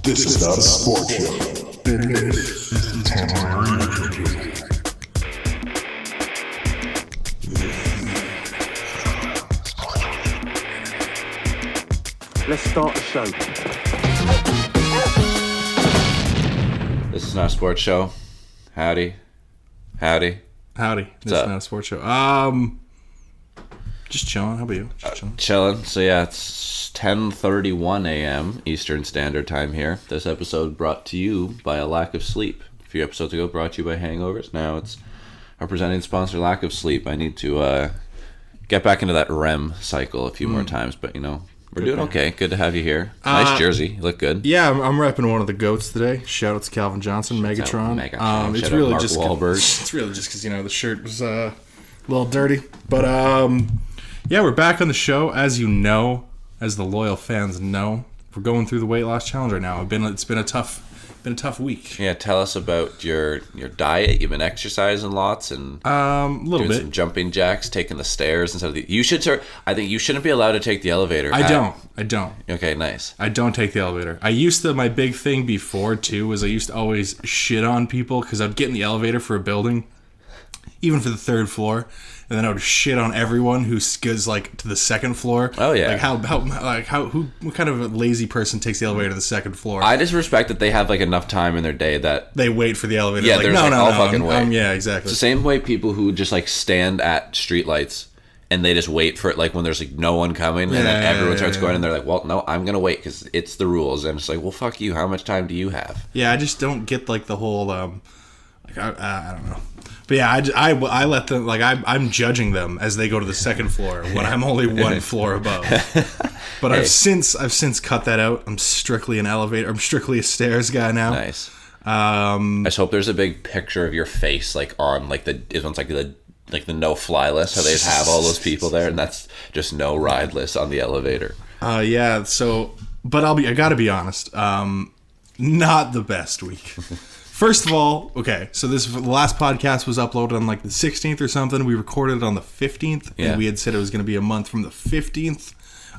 This is not a sports show. This is temporary entertainment. Let's start the show. This is not a sports show. Howdy. This is not a sports show. Just chilling. How about you? Just chilling. Chilling. So yeah, it's 10:31 a.m. Eastern Standard Time here. This episode brought to you by a lack of sleep. A few episodes ago brought to you by hangovers. Now it's our presenting sponsor, lack of sleep. I need to get back into that REM cycle a few more times, but you know, we're doing okay. Good to have you here. Nice jersey. You look good. Yeah, I'm repping one of the goats today. Shout out to Calvin Johnson, Megatron. Megatron. It's really Mark just Wahlberg. It's really just because the shirt was a little dirty, but yeah, we're back on the show. As you know, as the loyal fans know, we're going through the weight loss challenge right now. It's been a tough week. Yeah, tell us about your diet. You've been exercising lots and A little doing bit. some jumping jacks, taking the stairs instead of the. You should. I think you shouldn't be allowed to take the elevator. I don't. Okay, nice. I don't take the elevator. I used to. My big thing before too was I used to always shit on people because I'd get in the elevator for a building, even for the third floor, and then I would shit on everyone who goes like to the second floor. Oh yeah. What kind of a lazy person takes the elevator to the second floor? I just respect that they have like enough time in their day that They wait for the elevator. Yeah, like, there's no, like, no, I'll no. fucking wait. Yeah, exactly. It's the same way people who just like stand at streetlights and they just wait for it, like when there's like no one coming and then everyone starts going and they're like, well, no, I'm gonna wait because it's the rules. And it's like, well, fuck you. How much time do you have? Yeah, I just don't get like the whole I don't know. But yeah, I let them, like, I'm judging them as they go to the second floor when I'm only one floor above. But I've since cut that out. I'm strictly I'm strictly a stairs guy now. Nice. I just hope there's a big picture of your face, like on like it's like the no fly list. How they just have all those people there, and that's just no ride list on the elevator. Yeah. So, but I gotta be honest. Not the best week. First of all, okay, so the last podcast was uploaded on like the 16th or something. We recorded it on the 15th, and we had said it was going to be a month from the 15th.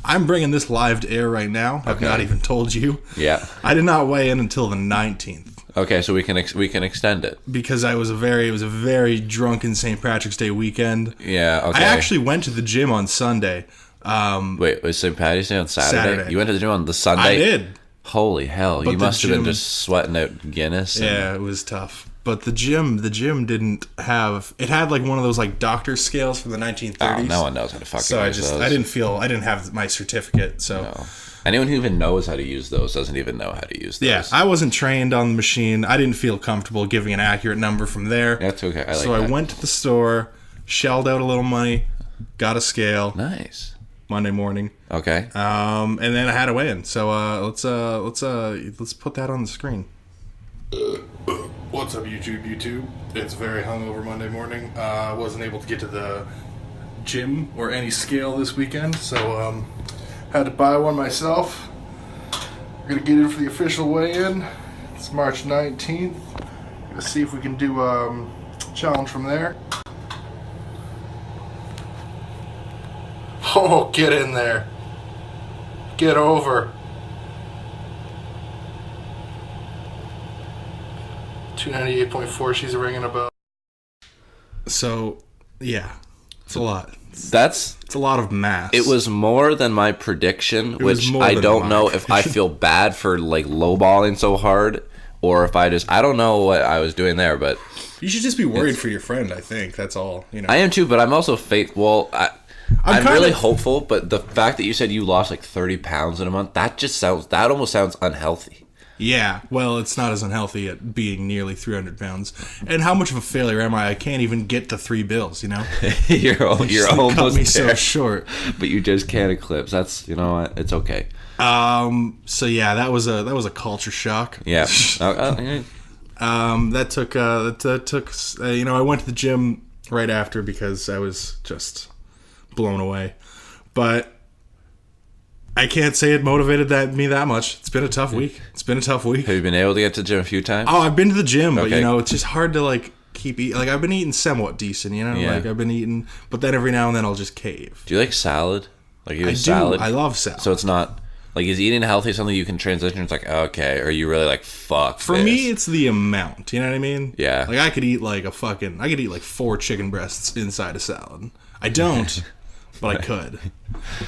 I'm bringing this live to air right now. I've not even told you. Yeah. I did not weigh in until the 19th. Okay, so we can extend it because it was a very drunken St. Patrick's Day weekend. Yeah. Okay. I actually went to the gym on Sunday. Wait, was St. Patty's Day on Saturday? You went to the gym on the Sunday? I did. Holy hell! But you must have been just sweating out Guinness. Yeah, it was tough. But the gym didn't have. It had like one of those like doctor's scales from the 1930s. Oh, no one knows how to fucking use those. I didn't have my certificate. So no. Anyone who even knows how to use those doesn't even know how to use those. Yeah, I wasn't trained on the machine. I didn't feel comfortable giving an accurate number from there. That's okay. I went to the store, shelled out a little money, got a scale. Nice. Monday morning. Okay. And then I had a weigh-in. So let's put that on the screen. What's up, YouTube? It's very hungover Monday morning. I wasn't able to get to the gym or any scale this weekend, so had to buy one myself. We're gonna get in for the official weigh-in. It's March 19th. Gonna see if we can do a challenge from there. Oh, get in there. Get over. 298.4, she's ringing a bell. So, yeah. It's a lot. It's a lot of mass. It was more than my prediction, which I don't know if I feel bad for like lowballing so hard or if I don't know what I was doing there, but you should just be worried for your friend, I think. That's all, I am too, but I'm also I'm really hopeful, but the fact that you said you lost like 30 pounds in a month, that almost sounds unhealthy. Yeah, well, it's not as unhealthy at being nearly 300 pounds. And how much of a failure am I? I can't even get to 3 bills, you're almost cut me there, so short. But you just can't eclipse. That's, it's okay. So yeah, that was a culture shock. Yeah. That took I went to the gym right after because I was just blown away, but I can't say it motivated me that much. It's been a tough week. Have you been able to get to the gym a few times? Oh, I've been to the gym, but it's just hard to like keep eating. Like I've been eating somewhat decent, like I've been eating, but then every now and then I'll just cave. Do you like salad? Like salad? I love salad. So it's not Like, is eating healthy something you can transition? It's like, okay, or are you really like, fuck For this? me, it's the amount. You know what I mean? Yeah. Like, I could eat like 4 chicken breasts inside a salad. I don't, but I could.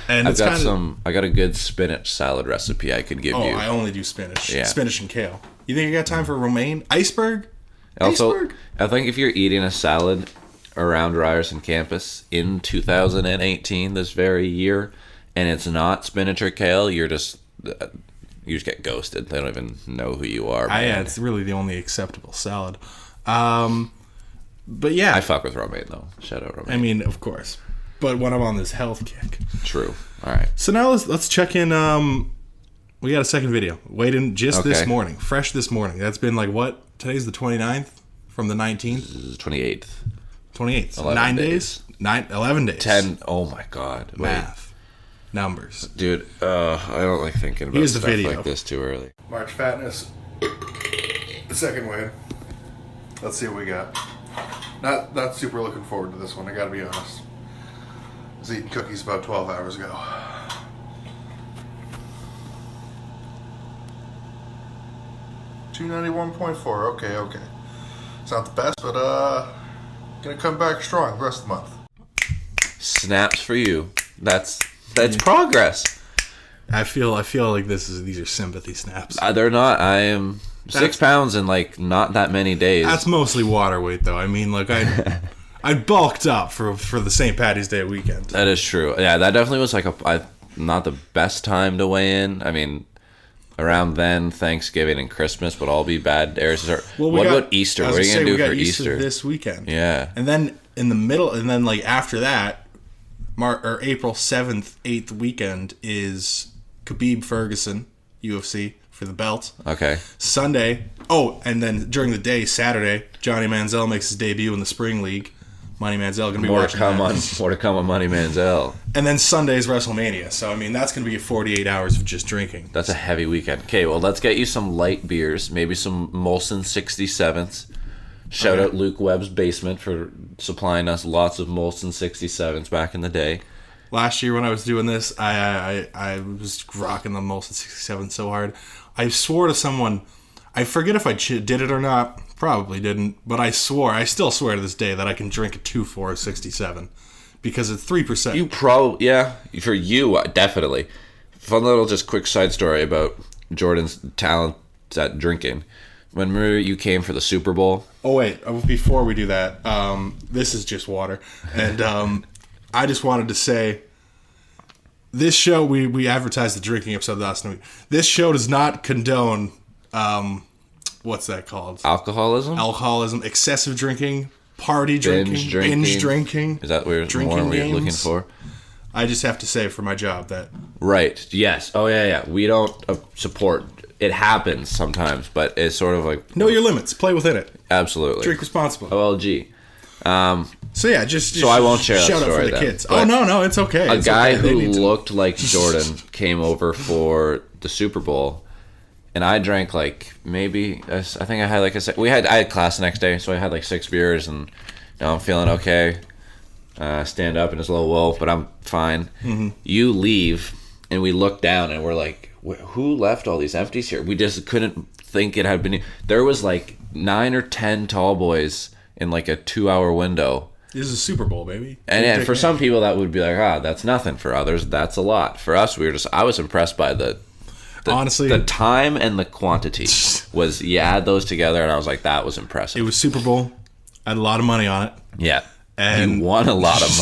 And I got a good spinach salad recipe I could give you. I only do spinach. Yeah. Spinach and kale. You think you got time for romaine? Iceberg? Also, Iceberg? I think if you're eating a salad around Ryerson campus in 2018, this very year, and it's not spinach or kale, you just get ghosted. They don't even know who you are. Yeah, it's really the only acceptable salad. But yeah, I fuck with romaine though. Shout out romaine. I mean, of course. But when I'm on this health kick. True. All right. So now let's check in. We got a second video. Waiting just this morning. Fresh this morning. That's been like what? Today's the 29th from the 19th? 28th. 28th. 9 days? 11 days. 10. Oh my god. Math. Numbers. Dude, I don't like thinking about Here's the stuff video. like this too early. March Fatness, the second wave. Let's see what we got. Not super looking forward to this one, I gotta be honest. I was eating cookies about 12 hours ago. $291.4, okay. It's not the best, but gonna come back strong the rest of the month. Snaps for you. That's progress. I feel like these are sympathy snaps. They're not. I am 6 pounds in like not that many days. That's mostly water weight, though. I mean, like I bulked up for the St. Patty's Day weekend. That is true. Yeah, that definitely was like not the best time to weigh in. I mean, around then, Thanksgiving and Christmas would all be bad days. What about Easter? What are you gonna do for Easter this weekend? Yeah, and then in the middle, and then like after that, April 7th, 8th weekend is Khabib Ferguson UFC for the belt. Okay. Sunday. Oh, and then during the day, Saturday, Johnny Manziel makes his debut in the Spring League. Money Manziel gonna be more watching more to come on Money Manziel. And then Sunday's WrestleMania. So I mean, that's gonna be 48 hours of just drinking. That's a heavy weekend. Okay, well, let's get you some light beers, maybe some Molson 67s. Shout out Luke Webb's Basement for supplying us lots of Molson 67s back in the day. Last year when I was doing this, I was rocking the Molson 67 so hard. I swore to someone, I forget if I did it or not, probably didn't, but I still swear to this day that I can drink a 2-4 67 because it's 3%. You probably, yeah, for you, definitely. Fun little just quick side story about Jordan's talent at drinking. When you came for the Super Bowl. Oh, wait, before we do that, this is just water. And I just wanted to say, this show, we advertised the drinking episode last week. This show does not condone, what's that called? Alcoholism, excessive drinking, party drinking, binge drinking. Is that what we're looking for? I just have to say for my job that... Right, yes. Oh, yeah. We don't support... It happens sometimes, but it's sort of like... Know your limits. Play within it. Absolutely. Drink responsibly. OLG. So yeah, just so I won't share that shout story out for the then. kids. Oh no, it's okay. A guy who looked like Jordan came over for the Super Bowl, and I drank like maybe I think I had like I had class the next day, so I had like 6 beers, and I'm feeling okay. Stand up and it's a little low, but I'm fine. Mm-hmm. You leave, and we look down, and we're like, who left all these empties here? We just couldn't think it had been. There was like 9 or 10 tall boys in like a 2-hour window. This is a Super Bowl, baby. And for some people that would be like, that's nothing. For others, that's a lot. For us, I was impressed by honestly, the time and the quantity was, you add those together, and I was like, that was impressive. It was Super Bowl. I had a lot of money on it. Yeah. And you won a lot of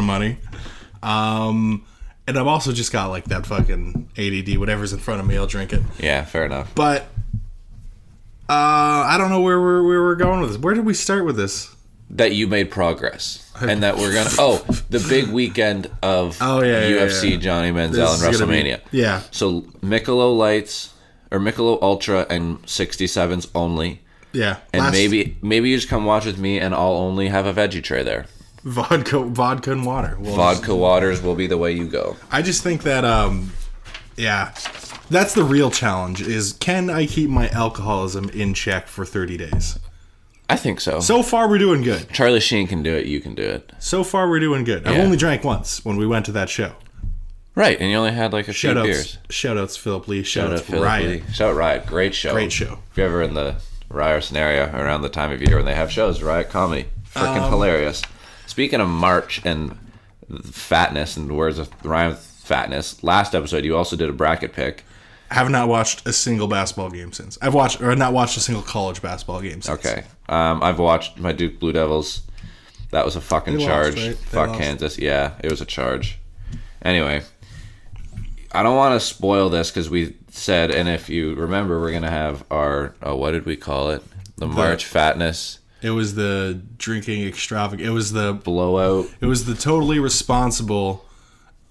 money. And I've also just got like that fucking ADD. Whatever's in front of me, I'll drink it. Yeah, fair enough. But I don't know where we're going with this. Where did we start with this? That you made progress, and that we're gonna. The big weekend of UFC, Johnny Manziel, and WrestleMania. Yeah. So Michelob Lights or Michelob Ultra and 67s only. Yeah. And maybe you just come watch with me, and I'll only have a veggie tray there. Vodka and water. Vodka waters will be the way you go. I just think that, that's the real challenge, is can I keep my alcoholism in check for 30 days? I think so. So far, we're doing good. Charlie Sheen can do it. You can do it. So far, we're doing good. I've only drank once when we went to that show. Right, and you only had like a few beers. Shout-outs Philip Lee. Shout-outs Philip Riot. Lee. Shout out Riot. Great show. Great show. If you're ever in the Ryerson area around the time of year when they have shows, Riot Comedy. Freaking hilarious. Speaking of March and fatness and words of rhyme with fatness, last episode you also did a bracket pick. I have not watched a single basketball game since. I've not watched a single college basketball game since. Okay. I've watched my Duke Blue Devils. That was a fucking charge. Lost, right? Fuck Kansas. Yeah, it was a charge. Anyway, I don't want to spoil this because we said, and if you remember, we're going to have our, what did we call it? The March fatness. It was the drinking extravagant. It was the blowout. It was the totally responsible,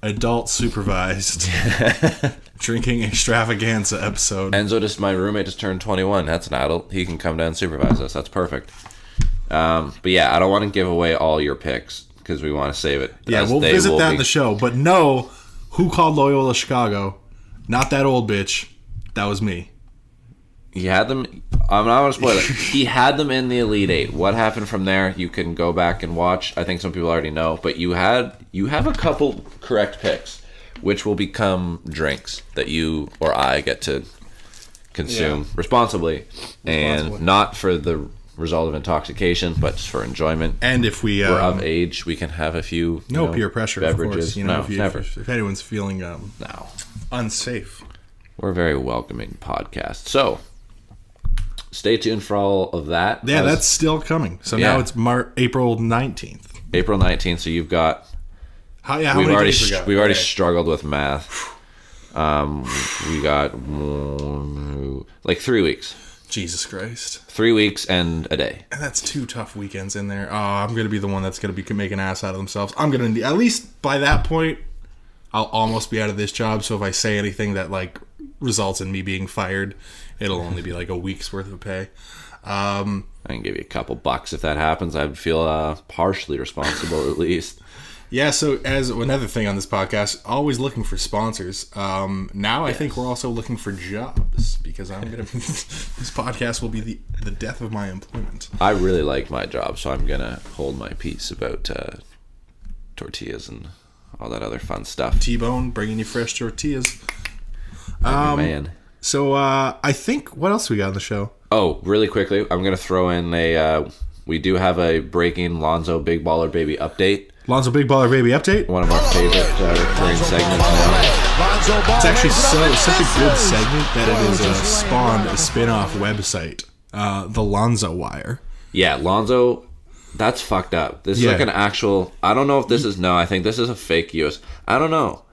adult supervised drinking extravaganza episode. Enzo, my roommate just turned 21. That's an adult. He can come down and supervise us. That's perfect. But yeah, I don't want to give away all your picks because we want to save it. Yeah, we'll visit that in the show. But no, who called Loyola Chicago? Not that old bitch. That was me. He had them. I'm not going to spoil it. He had them in the Elite Eight. What happened from there? You can go back and watch. I think some people already know, but you have a couple correct picks, which will become drinks that you or I get to consume responsibly, and not for the result of intoxication, but just for enjoyment. And if we're of age, we can have a few peer pressure beverages. Of course. Never. If anyone's feeling unsafe, we're a very welcoming podcast. So stay tuned for all of that. Yeah, that's still coming. So now it's April 19th. April 19th. So you've got. How many days we got? We've already struggled with math. We got like 3 weeks. Jesus Christ. 3 weeks and a day. And that's 2 tough weekends in there. Oh, I'm going to be the one that's going to be making an ass out of themselves. I'm going to, at least by that point, I'll almost be out of this job. So if I say anything that like results in me being fired, it'll only be like a week's worth of pay. I can give you a couple bucks if that happens. I'd feel partially responsible at least. Yeah, so as another thing on this podcast, always looking for sponsors. Now I think we're also looking for jobs because this podcast will be the death of my employment. I really like my job, so I'm gonna hold my peace about tortillas and all that other fun stuff. T-Bone bringing you fresh tortillas. Man. So I think what else we got on the show? Oh, really quickly, I'm gonna throw in we do have a breaking Lonzo Big Baller Baby update. Lonzo Big Baller Baby update. One of our favorite recurring segments now. It's actually such a good segment that it has spawned a spin-off website, the Lonzo Wire. Yeah, Lonzo, that's fucked up. This is like an actual. I don't know if this is. No, I think this is a fake US. I don't know.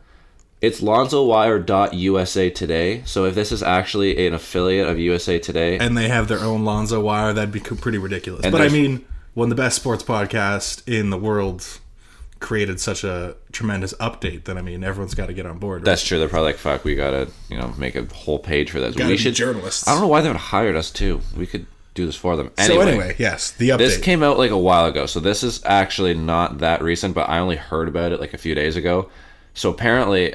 It's LonzoWire.USA Today. So if this is actually an affiliate of USA Today, and they have their own Lonzo Wire, that'd be pretty ridiculous. But I mean, when the best sports podcast in the world created such a tremendous update, then I mean everyone's got to get on board. Right? That's true. They're probably like, "Fuck, we gotta make a whole page for this." We should journalists. I don't know why they would have hired us too. We could do this for them. Anyway, yes, the update. This came out like a while ago, so this is actually not that recent. But I only heard about it like a few days ago. So apparently,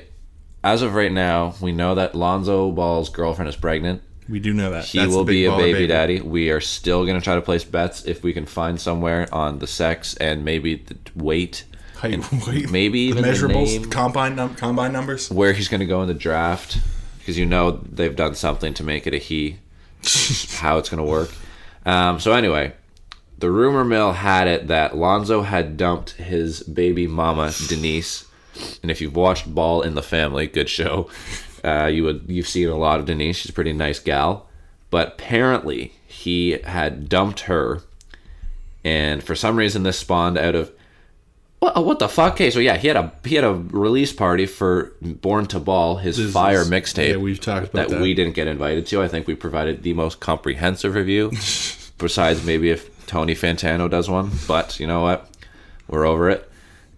as of right now, we know that Lonzo Ball's girlfriend is pregnant. We do know that. He will be a baby daddy. We are still going to try to place bets if we can find somewhere on the sex and maybe the weight. Maybe even the measurables, the name, combine numbers. Where he's going to go in the draft. Because they've done something to make it a he. How it's going to work. So anyway, the rumor mill had it that Lonzo had dumped his baby mama, Denise. And if you've watched Ball in the Family, good show, you've seen a lot of Denise. She's a pretty nice gal. But apparently he had dumped her. And for some reason this spawned out of what the fuck? Okay, so yeah, he had a release party for Born to Ball, his Fire mixtape. Yeah, we've talked about that. We didn't get invited to. I think we provided the most comprehensive review, besides maybe if Tony Fantano does one. But you know what? We're over it.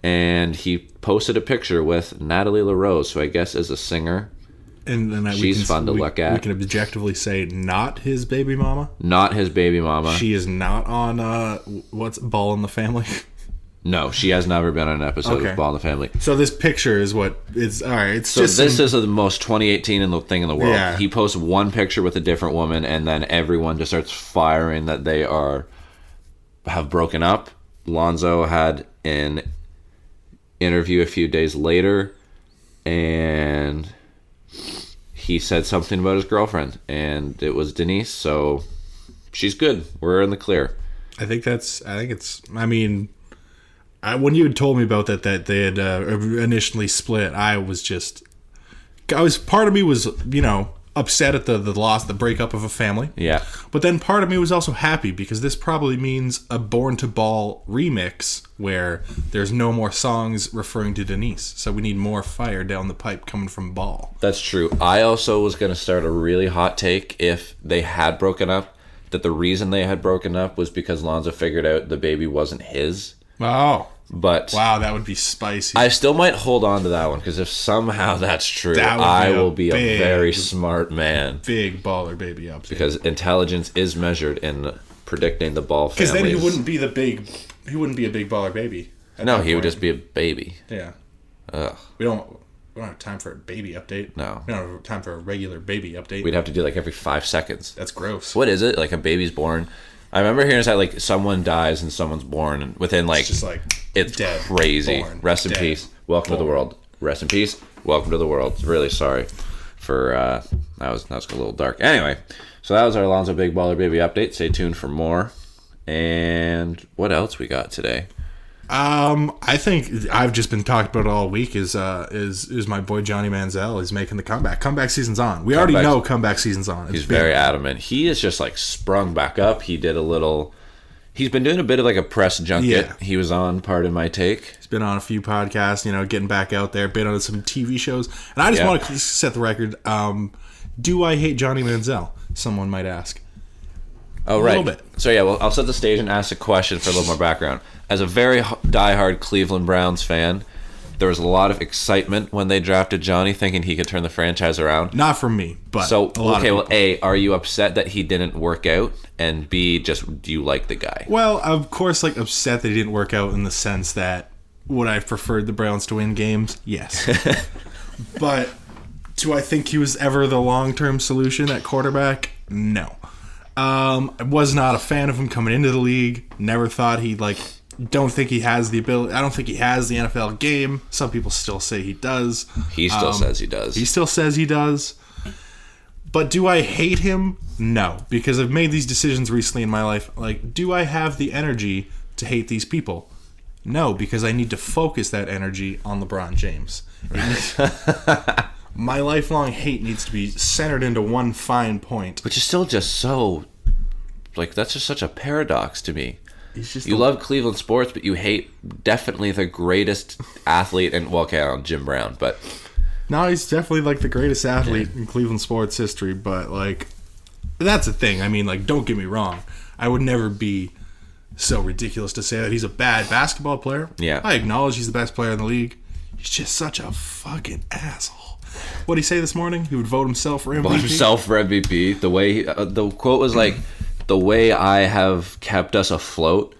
And he posted a picture with Natalie LaRose, who I guess is a singer. And then she's fun to look at. We can objectively say not his baby mama. Not his baby mama. She is not on what's Ball in the Family. No, she has never been on an episode of Ball in the Family. So this picture is what it's all right. It's so just this is the most 2018 thing in the world. Yeah. He posts one picture with a different woman, and then everyone just starts firing that they have broken up. Lonzo had an interview a few days later and he said something about his girlfriend, and it was Denise, so she's good. We're in the clear. When you had told me about that they had initially split, part of me was, upset at the loss, the breakup of a family. Yeah. But then part of me was also happy because this probably means a Born to Ball remix where there's no more songs referring to Denise. So we need more fire down the pipe coming from Ball. That's true. I also was going to start a really hot take if they had broken up, that the reason they had broken up was because Lonzo figured out the baby wasn't his. Oh. But wow, that would be spicy. I still might hold on to that one because if somehow that's true, I will be a very smart man. Big baller baby update. Because intelligence is measured in predicting the Ball families. Because then he wouldn't be a big baller baby. No, he would just be a baby. Yeah. Ugh. We don't have time for a baby update. No. We don't have time for a regular baby update. We'd have to do like every 5 seconds. That's gross. What is it? Like a baby's born. I remember hearing that like someone dies and someo's born and within like it's just like it's dead, crazy. born, Rest in dead, peace. Welcome to the world. Rest in peace. Welcome to the world. Really sorry for that was a little dark. Anyway, so that was our Alonzo Big Baller Baby update. Stay tuned for more. And what else we got today? I think I've just been talking about it all week is my boy Johnny Manziel is making the comeback. Comeback season's on. We already know comeback season's on. He's very adamant. He is just like sprung back up. He's been doing a bit of like a press junket. Yeah. He was on Pardon My Take. He's been on a few podcasts, getting back out there, been on some TV shows. And I just want to set the record. Do I hate Johnny Manziel? Someone might ask. Oh, right. A little bit. So, yeah, well, I'll set the stage and ask a question for a little more background. As a very diehard Cleveland Browns fan, there was a lot of excitement when they drafted Johnny, thinking he could turn the franchise around. Not from me, but so, a lot of people. A, are you upset that he didn't work out? And B, just do you like the guy? Well, of course, upset that he didn't work out in the sense that would I have preferred the Browns to win games? Yes. But do I think he was ever the long-term solution at quarterback? No. I was not a fan of him coming into the league. Never thought don't think he has the ability. I don't think he has the NFL game. Some people still say he does. He still says he does. He still says he does. But do I hate him? No, because I've made these decisions recently in my life. Do I have the energy to hate these people? No, because I need to focus that energy on LeBron James. My lifelong hate needs to be centered into one fine point. Which is still just so... that's just such a paradox to me. You love Cleveland sports, but you hate definitely the greatest athlete Jim Brown, but... No, he's definitely the greatest athlete in Cleveland sports history, but that's the thing. I mean, don't get me wrong. I would never be so ridiculous to say that he's a bad basketball player. Yeah. I acknowledge he's the best player in the league. He's just such a fucking asshole. What did he say this morning? He would vote himself for MVP? Vote himself for MVP. The way the quote was the way I have kept us afloat.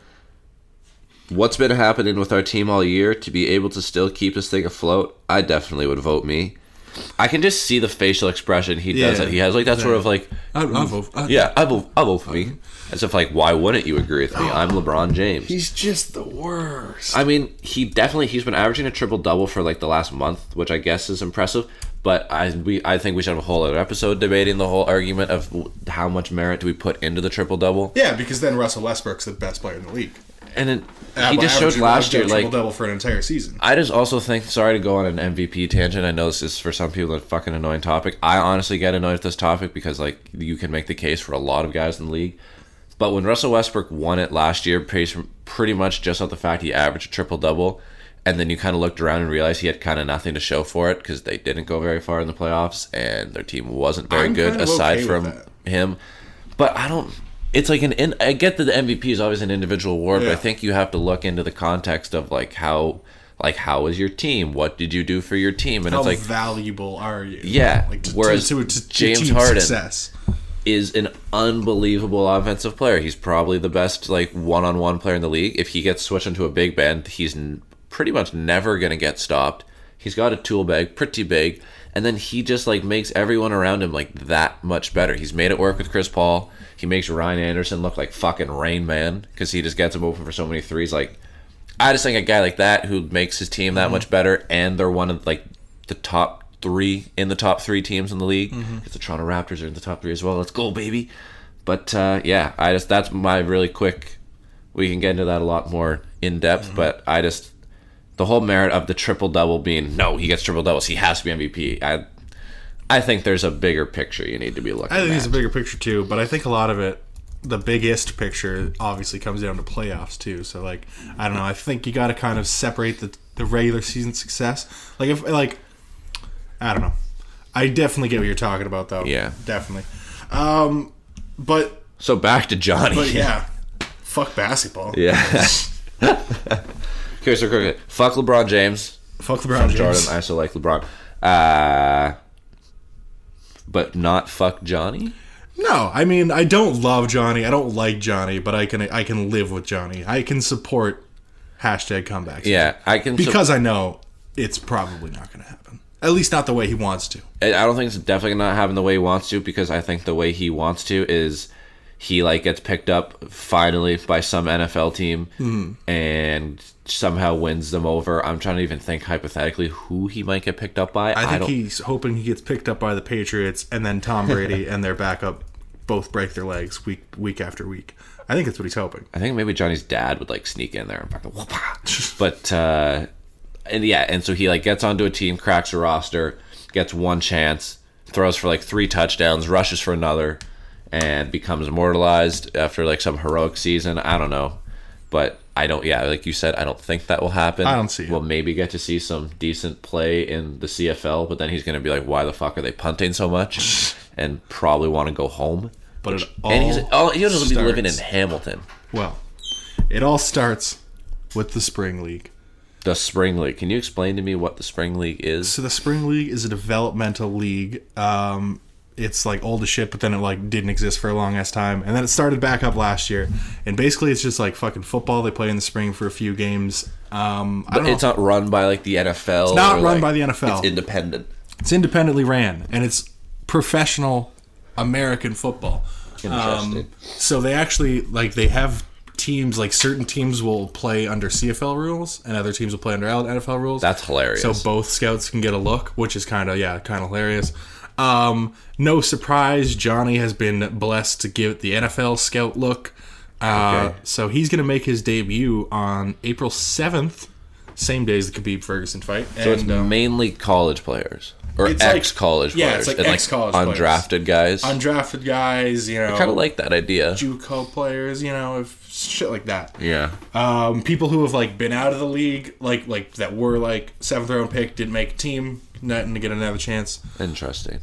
What's been happening with our team all year to be able to still keep this thing afloat? I definitely would vote me. I can just see the facial expression he does. He has that sort of I'll vote. I'll vote for me. As if why wouldn't you agree with me? I'm LeBron James. He's just the worst. I mean, he's been averaging a triple double for the last month, which I guess is impressive. But I think we should have a whole other episode debating the whole argument of how much merit do we put into the triple double. Yeah, because then Russell Westbrook's the best player in the league. And he just showed last year triple double for an entire season. I just also think, sorry to go on an MVP tangent. I know this is for some people a fucking annoying topic. I honestly get annoyed at this topic because you can make the case for a lot of guys in the league. But when Russell Westbrook won it last year, pretty much just off the fact he averaged a triple double, and then you kind of looked around and realized he had kind of nothing to show for it because they didn't go very far in the playoffs and their team wasn't very good aside from him. But I don't. It's I get that the MVP is always an individual award, but I think you have to look into the context of how is your team? What did you do for your team? And how it's valuable are you? Yeah. Whereas James Harden success is an unbelievable offensive player. He's probably the best one-on-one player in the league. If he gets switched into a big band, he's pretty much never going to get stopped. He's got a tool bag, pretty big, and then he just makes everyone around him that much better. He's made it work with Chris Paul. He makes Ryan Anderson look like fucking Rain Man because he just gets him open for so many threes. I just think a guy like that who makes his team that much better, and they're one of the top three teams in the league. Because the Toronto Raptors are in the top 3 as well. Let's go, baby. But that's my really quick. We can get into that a lot more in depth, but the whole merit of the triple double being he gets triple doubles, he has to be MVP. I think there's a bigger picture you need to be looking at. I think there's a bigger picture too, but I think a lot of it, the biggest picture, obviously comes down to playoffs too. So I don't know. I think you got to kind of separate the regular season success. I don't know. I definitely get what you're talking about though. Yeah, definitely. But so back to Johnny. But yeah, fuck basketball. Yeah. Okay, so quickly, fuck LeBron James. Fuck LeBron James. Jordan, I still like LeBron. But not fuck Johnny? No, I mean, I don't love Johnny. I don't like Johnny, but I can live with Johnny. I can support #comebacks. Yeah, I can. Because I know it's probably not going to happen. At least not the way he wants to. I don't think it's definitely not happening the way he wants to, because I think the way he wants to is he gets picked up finally by some NFL team and somehow wins them over. I'm trying to even think hypothetically who he might get picked up by. I think he's hoping he gets picked up by the Patriots and then Tom Brady and their backup both break their legs week after week. I think that's what he's hoping. I think maybe Johnny's dad would sneak in there and fucking whoop. But and so he gets onto a team, cracks a roster, gets one chance, throws for 3 touchdowns, rushes for another, and becomes immortalized after some heroic season. I don't know, but I don't. Yeah, like you said, I don't think that will happen. I don't see it. We'll maybe get to see some decent play in the CFL, but then he's going to be like, "Why the fuck are they punting so much?" and probably want to go home. But He'll just be living in Hamilton. Well, it all starts with the Spring League. The Spring League. Can you explain to me what the Spring League is? So the Spring League is a developmental league. It's old as shit, but then it didn't exist for a long ass time, and then it started back up last year. And basically, it's just fucking football. They play in the spring for a few games. But it's not run by the NFL. It's not run by the NFL. It's independent. It's independently ran, and it's professional American football. Interesting. So they actually they have teams. Certain teams will play under CFL rules, and other teams will play under NFL rules. That's hilarious. So both scouts can get a look, which is kind of hilarious. No surprise, Johnny has been blessed to give the NFL scout look. Okay. So he's going to make his debut on April 7th, same day as the Khabib Ferguson fight. So it's mainly college players. Or ex-college players. Yeah, it's ex-college players. Undrafted guys. Undrafted guys, I kind of like that idea. JUCO players, if shit like that. Yeah. People who have been out of the league, that were 7th round pick, didn't make a team, nothing to get another chance. Interesting.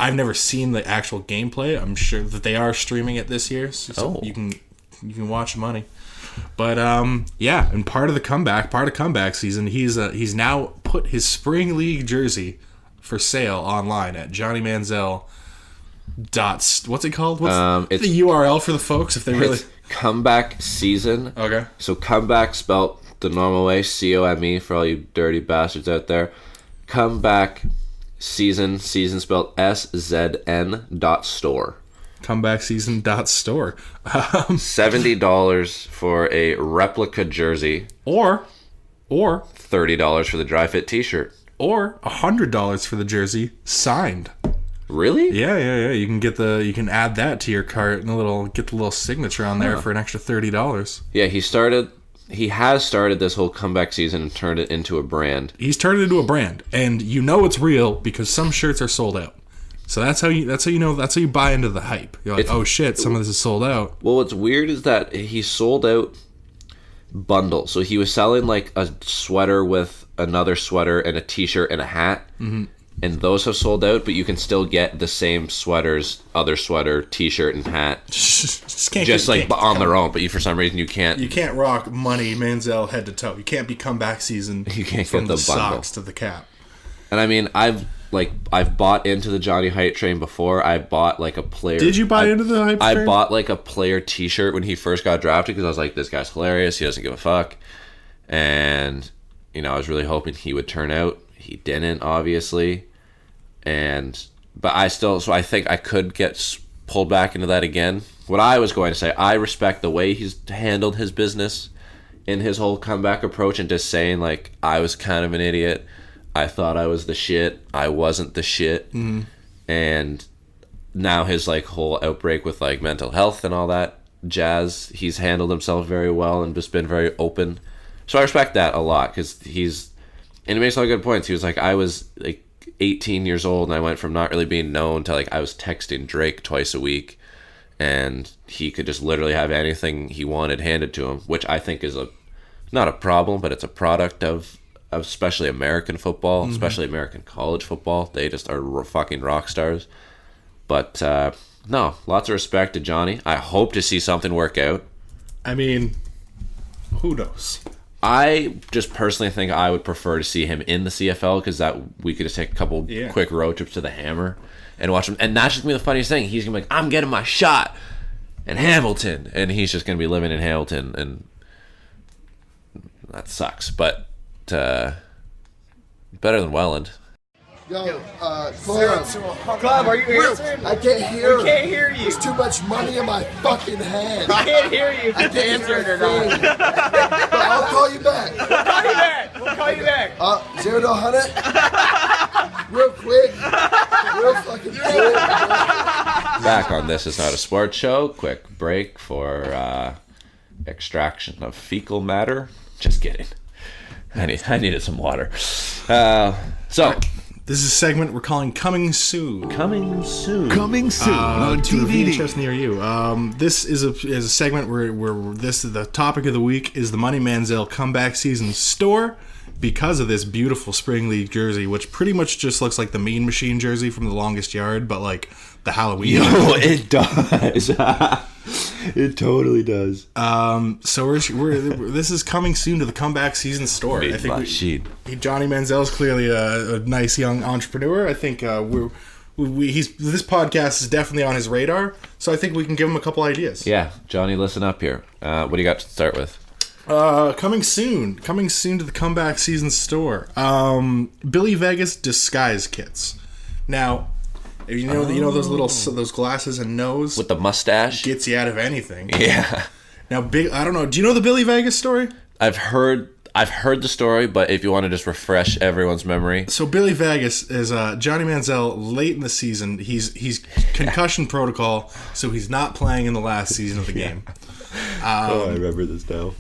I've never seen the actual gameplay. I'm sure that they are streaming it this year, so you can watch money. But and part of comeback season, he's now put his Spring League jersey for sale online at Johnny Manziel. What's it called? What's the URL for the folks if they really comeback season? Okay. So comeback spelled the normal way, COME for all you dirty bastards out there. Comeback season spelled SZN.store. Comebackseason.store. $70 for a replica jersey, or $30 for the dry fit T-shirt, or $100 for the jersey signed. Really? Yeah. You can add that to your cart and get the little signature on there for an extra $30. Yeah, he has started this whole comeback season and turned it into a brand. He's turned it into a brand, and it's real because some shirts are sold out. So that's how you buy into the hype. You're like, oh shit, some of this is sold out. Well, what's weird is that he sold out bundles. So he was selling a sweater with another sweater and a T-shirt and a hat. Mm-hmm. And those have sold out, but you can still get the same sweaters, other sweater, T-shirt, and hat. On their own, but for some reason you can't. You can't rock Money Manziel head to toe. You can't be comeback season. You can't from get the socks to the cap. And I mean, I've bought into the Johnny Hype train before. I bought a player. Did you buy into the hype train? I bought a player T-shirt when he first got drafted because I was like, this guy's hilarious. He doesn't give a fuck. And I was really hoping he would turn out. He didn't, obviously. But I think I could get pulled back into that again. What I was going to say, I respect the way he's handled his business in his whole comeback approach and just saying I was kind of an idiot. I thought I was the shit. I wasn't the shit. Mm-hmm. And now his like whole outbreak with like mental health and all that jazz, he's handled himself very well and just been very open. So I respect that a lot because and he makes a lot of good points. He was like, I was like 18 years old and I went from not really being known to like I was texting Drake twice a week and he could just literally have anything he wanted handed to him, which I think is not a problem, but it's a product of especially American football, especially American college football. They just are fucking rock stars. But no, lots of respect to Johnny. I hope to see something work out. I mean, who knows? I just personally think I would prefer to see him in the CFL because that we could just take a couple quick road trips to the Hammer and watch him. And that's just gonna be the funniest thing. He's gonna be like, I'm getting my shot in Hamilton, and he's just gonna be living in Hamilton, and that sucks. But better than Welland. Yo, Club, are you answering? I can't hear. We can't hear you. There's too much money in my fucking hand. I can't hear you. I can't answer it or not. But I'll call you back. We'll call you back. 0 to 100. Real quick. Real fucking quick. Back on This Is Not a Sports Show. Quick break for extraction of fecal matter. Just kidding. I needed some water. This is a segment we're calling Coming Soon. Coming soon. Coming soon on To a DVD. VHS near you. This is a segment where the topic of the week is the Money Manziel comeback season store because of this beautiful Spring League jersey, which pretty much just looks like the Mean Machine jersey from The Longest Yard, but like the Halloween. Yo, it does. It totally does. So this is coming soon to the comeback season store. I think Johnny Manziel is clearly a nice young entrepreneur. I think this podcast is definitely on his radar. So I think we can give him a couple ideas. Yeah, Johnny, listen up here. What do you got to start with? Coming soon to the comeback season store. Billy Vegas disguise kits. Now, you know those glasses and nose With the mustache? gets you out of anything. Yeah. Now, I don't know. Do you know the Billy Vegas story? I've heard the story, but if you want to just refresh everyone's memory. So Billy Vegas is Johnny Manziel late in the season. He's concussion protocol, so he's not playing in the last season of the game. I remember this now.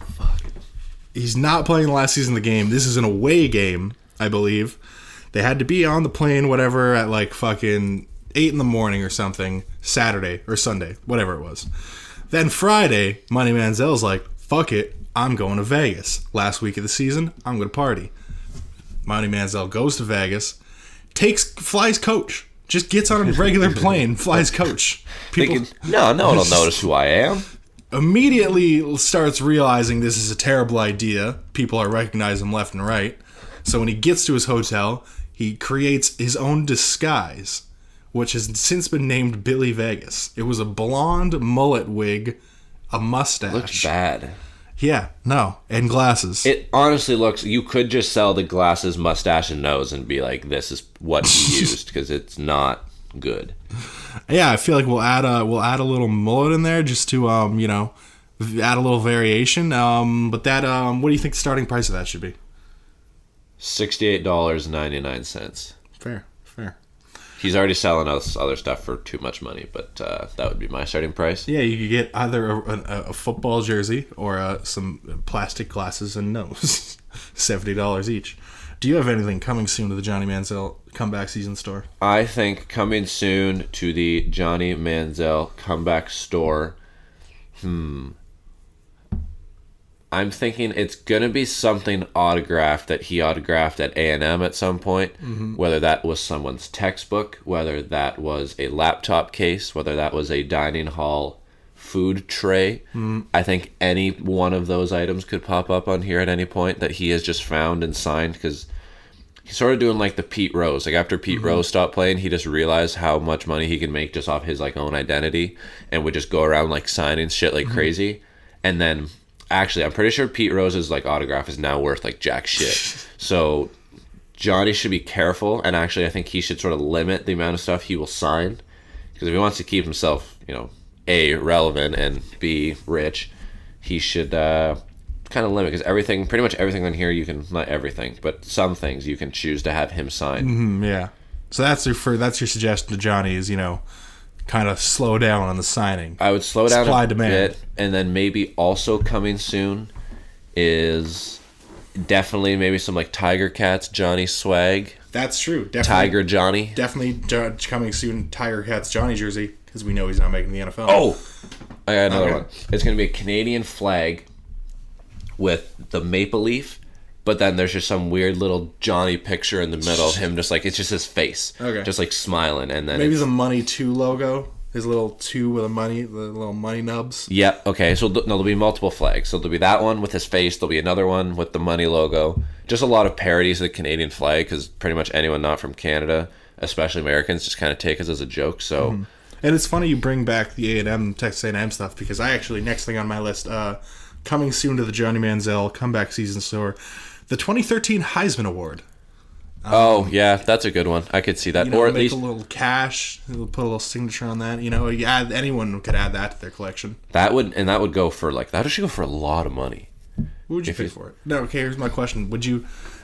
He's not playing the last season of the game. This is an away game, I believe. They had to be on the plane, whatever, at like fucking 8 in the morning or something, Saturday or Sunday, whatever it was. Then Friday, Money Manziel's like, fuck it, I'm going to Vegas. Last week of the season, I'm going to party. Money Manziel goes to Vegas, flies coach, just gets on a regular plane, flies coach. Thinking, no one will notice who I am. Immediately starts realizing this is a terrible idea. People are recognizing him left and right. So when he gets to his hotel, he creates his own disguise, which has since been named Billy Vegas. It was a blonde mullet wig, a mustache. Looks bad. Yeah, no, and glasses. It honestly looks, you could just sell the glasses, mustache, and nose and be like, this is what he used, because it's not good. Yeah, I feel like we'll add a little mullet in there just to add a little variation. But that what do you think the starting price of that should be? $68.99. Fair. He's already selling us other stuff for too much money, but that would be my starting price. Yeah, you could get either a football jersey or some plastic glasses and nose. $70 each. Do you have anything coming soon to the Johnny Manziel comeback season store? I think coming soon to the Johnny Manziel comeback store. I'm thinking it's going to be something autographed that he autographed at A&M at some point, whether that was someone's textbook, whether that was a laptop case, whether that was a dining hall food tray. I think any one of those items could pop up on here at any point that he has just found and signed, because he's sort of doing like the Pete Rose. Like after Pete Rose stopped playing, he just realized how much money he can make just off his like own identity and would just go around like signing shit like crazy. And then actually, I'm pretty sure Pete Rose's like autograph is now worth like jack shit. So Johnny should be careful, and actually I think he should sort of limit the amount of stuff he will sign, because if he wants to keep himself, A, relevant, and B, rich, he should kind of limit, because pretty much everything on here, you can, not everything, but some things you can choose to have him sign. Yeah. So that's your suggestion to Johnny is, kind of slow down on the signing. I would slow down Supply, a demand. bit, and then maybe also coming soon is definitely maybe some like Tiger Cats Johnny swag. That's true. Definitely, Tiger Johnny. Definitely coming soon, Tiger Cats Johnny jersey, because we know he's not making the NFL. Oh! I got another Okay. one. It's going to be a Canadian flag with the maple leaf, but then there's just some weird little Johnny picture in the middle of him, just like, it's just his face. Okay. Just like smiling, and then Maybe it's- the Money 2 logo. His little 2 with the little money nubs. Yep. Okay. So no, there'll be multiple flags. So there'll be that one with his face. There'll be another one with the money logo. Just a lot of parodies of the Canadian flag, because pretty much anyone not from Canada, especially Americans, just kind of take us as a joke. So And it's funny you bring back the A&M, Texas A&M stuff, because I actually, next thing on my list, coming soon to the Johnny Manziel comeback season store, the 2013 Heisman Award. oh yeah, that's a good one. I could see that, or at make least a little cash, put a little signature on that. Anyone could add that to their collection. that would go for like that. Should go for a lot of money. What would you pay for it? No, okay, here's my question. Do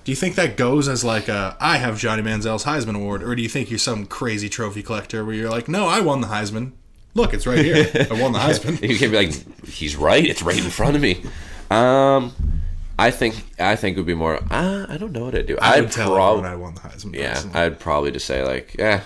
you think that goes as like I have Johnny Manziel's Heisman Award, or do you think you're some crazy trophy collector where you're like, no, I won the Heisman. Look, it's right here. I won the Heisman. You can be like, he's right. It's right in front of me. I think it would be more. I don't know what I'd do. I would tell everyone I won the Heisman. Yeah, personally. I'd probably just say like, I